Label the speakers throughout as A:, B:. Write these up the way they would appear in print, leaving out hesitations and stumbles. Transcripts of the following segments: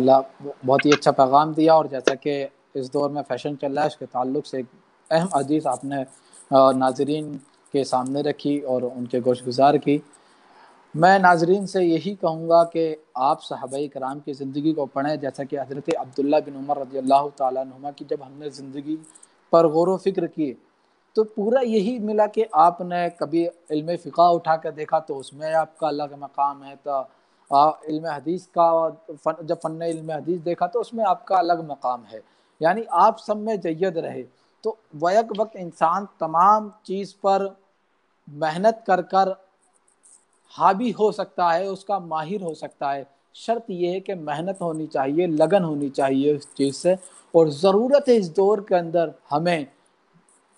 A: اللہ بہت ہی اچھا پیغام دیا، اور جیسا کہ اس دور میں فیشن چل رہا ہے اس کے تعلق سے ایک اہم حدیث آپ نے ناظرین کے سامنے رکھی اور ان کے گوش گزار کی۔ میں ناظرین سے یہی کہوں گا کہ آپ صحابہ کرام کی زندگی کو پڑھیں، جیسا کہ حضرت عبداللہ بن عمر رضی اللہ تعالیٰ عنہما کی جب ہم نے زندگی پر غور و فکر کی تو پورا یہی ملا کہ آپ نے کبھی علم فقہ اٹھا کر دیکھا تو اس میں آپ کا الگ مقام ہے، تو علم حدیث کا جب فن علم حدیث دیکھا تو اس میں آپ کا الگ مقام ہے، یعنی آپ سب میں جید رہے۔ تو بیک وقت انسان تمام چیز پر محنت کر کر حاوی ہو سکتا ہے، اس کا ماہر ہو سکتا ہے، شرط یہ ہے کہ محنت ہونی چاہیے، لگن ہونی چاہیے اس چیز سے، اور ضرورت ہے اس دور کے اندر ہمیں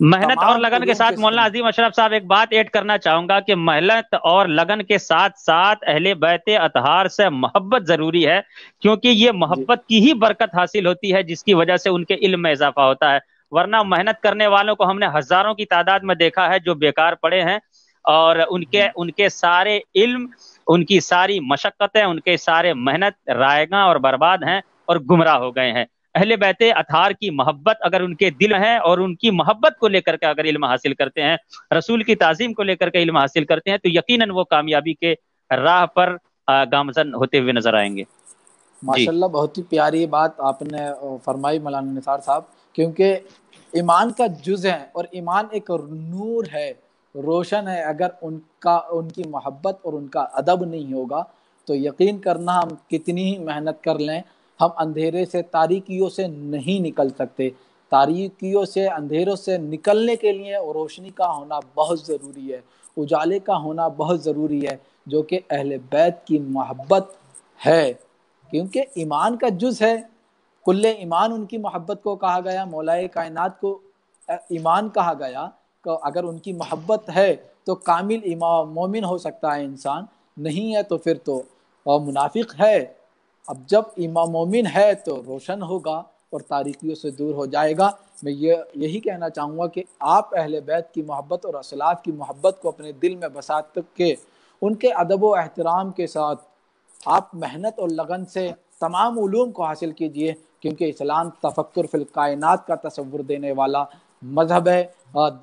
B: محنت اور
A: تمام
B: لگن کے
A: علوم
B: ساتھ
A: کے
B: مولانا عظیم اشرف صاحب ایک بات ایڈ کرنا چاہوں گا کہ محنت اور لگن کے ساتھ ساتھ اہل بیت اطہار سے محبت ضروری ہے، کیونکہ یہ
A: جی
B: محبت کی ہی برکت حاصل ہوتی ہے جس کی وجہ سے ان کے علم میں اضافہ ہوتا ہے، ورنہ محنت کرنے والوں کو ہم نے ہزاروں کی تعداد میں دیکھا ہے جو بیکار پڑے ہیں، اور ان کے سارے علم، ان کی ساری مشقتیں، ان کے سارے محنت رائیگاں اور برباد ہیں اور گمراہ ہو گئے ہیں۔ اہل بیت اطہار کی محبت اگر ان کے دل ہے اور ان کی محبت کو لے کر کے اگر علم حاصل کرتے ہیں، رسول کی تعظیم کو لے کر کے علم حاصل کرتے ہیں، تو یقیناً وہ کامیابی کے راہ پر گامزن ہوتے ہوئے نظر آئیں گے۔ جی
A: ماشاءاللہ، بہت ہی پیاری بات آپ نے فرمائی مولانا نثار صاحب، کیونکہ ایمان کا جز ہے اور ایمان ایک نور ہے، روشن ہے۔ اگر ان کی محبت اور ان کا ادب نہیں ہوگا تو یقین کرنا ہم کتنی ہی محنت کر لیں، ہم اندھیرے سے، تاریکیوں سے نہیں نکل سکتے۔ تاریکیوں سے، اندھیروں سے نکلنے کے لیے روشنی کا ہونا بہت ضروری ہے، اجالے کا ہونا بہت ضروری ہے، جو کہ اہل بیت کی محبت ہے، کیونکہ ایمان کا جز ہے۔ کل ایمان ان کی محبت کو کہا گیا، مولائے کائنات کو ایمان کہا گیا، کہ اگر ان کی محبت ہے تو کامل ایمان مومن ہو سکتا ہے انسان، نہیں ہے تو پھر تو منافق ہے۔ اب جب ایمان مومن ہے تو روشن ہوگا اور تاریکیوں سے دور ہو جائے گا۔ میں یہی کہنا چاہوں گا کہ آپ اہل بیت کی محبت اور اسلاف کی محبت کو اپنے دل میں بسا کے ان کے ادب و احترام کے ساتھ آپ محنت اور لگن سے تمام علوم کو حاصل کیجئے، کیونکہ اسلام تفکر فی الکائنات کا تصور دینے والا مذہب ہے،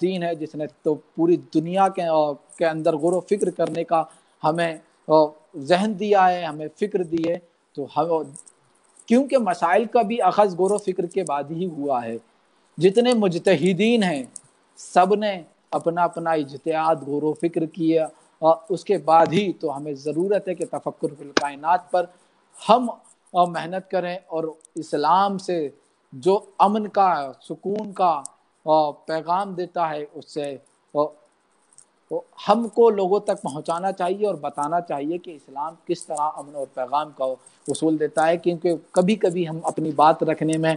A: دین ہے، جس نے تو پوری دنیا کے اندر غور و فکر کرنے کا ہمیں ذہن دیا ہے، ہمیں فکر دی ہے۔ تو کیونکہ مسائل کا بھی اخذ غور و فکر کے بعد ہی ہوا ہے، جتنے مجتہدین ہیں سب نے اپنا اپنا اجتہاد غور و فکر کیا، اور اس کے بعد ہی تو ہمیں ضرورت ہے کہ تفکر فی الکائنات پر ہم محنت کریں، اور اسلام سے جو امن کا، سکون کا پیغام دیتا ہے اس سے ہم کو لوگوں تک پہنچانا چاہیے اور بتانا چاہیے کہ اسلام کس طرح امن اور پیغام کا اصول دیتا ہے، کیونکہ کبھی کبھی ہم اپنی بات رکھنے میں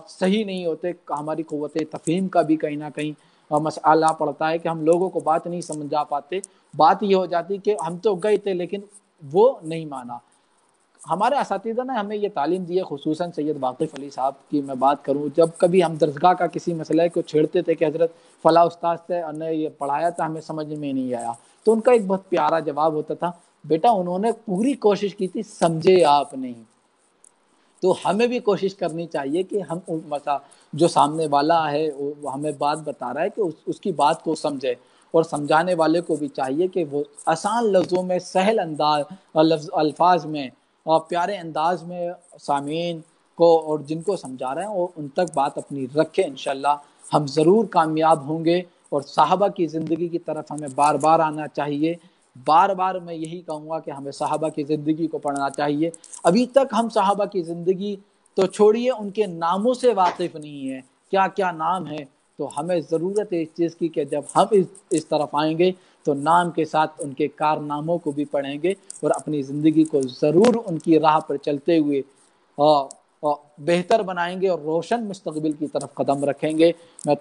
A: صحیح نہیں ہوتے، ہماری قوت تفہیم کا بھی کہیں نہ کہیں مسئلہ پڑتا ہے کہ ہم لوگوں کو بات نہیں سمجھا پاتے۔ بات یہ ہو جاتی کہ ہم تو گئے تھے لیکن وہ نہیں مانا۔ ہمارے اساتذہ نے ہمیں یہ تعلیم دی ہے، خصوصاً سید واقف علی صاحب کی میں بات کروں، جب کبھی ہم درسگاہ کا کسی مسئلے کو چھیڑتے تھے کہ حضرت فلاں استاد سے نے یہ پڑھایا تھا ہمیں سمجھ میں نہیں آیا، تو ان کا ایک بہت پیارا جواب ہوتا تھا، بیٹا انہوں نے پوری کوشش کی تھی، سمجھے آپ نہیں۔ تو ہمیں بھی کوشش کرنی چاہیے کہ ہم جو سامنے والا ہے وہ ہمیں بات بتا رہا ہے کہ اس کی بات کو سمجھے، اور سمجھانے والے کو بھی چاہیے کہ وہ آسان لفظوں میں، سہل الفاظ میں اور پیارے انداز میں سامعین کو اور جن کو سمجھا رہے ہیں وہ ان تک بات اپنی رکھیں۔ انشاءاللہ ہم ضرور کامیاب ہوں گے، اور صحابہ کی زندگی کی طرف ہمیں بار بار آنا چاہیے۔ بار بار میں یہی کہوں گا کہ ہمیں صحابہ کی زندگی کو پڑھنا چاہیے۔ ابھی تک ہم صحابہ کی زندگی تو چھوڑیے، ان کے ناموں سے واقف نہیں ہیں، کیا کیا نام ہے، تو ہمیں ضرورت ہے اس چیز کی کہ جب ہم اس طرف آئیں گے تو نام کے ساتھ ان کے کارناموں کو بھی پڑھیں گے، اور اپنی زندگی کو ضرور ان کی راہ پر چلتے ہوئے بہتر بنائیں گے اور روشن مستقبل کی طرف قدم رکھیں گے۔ میں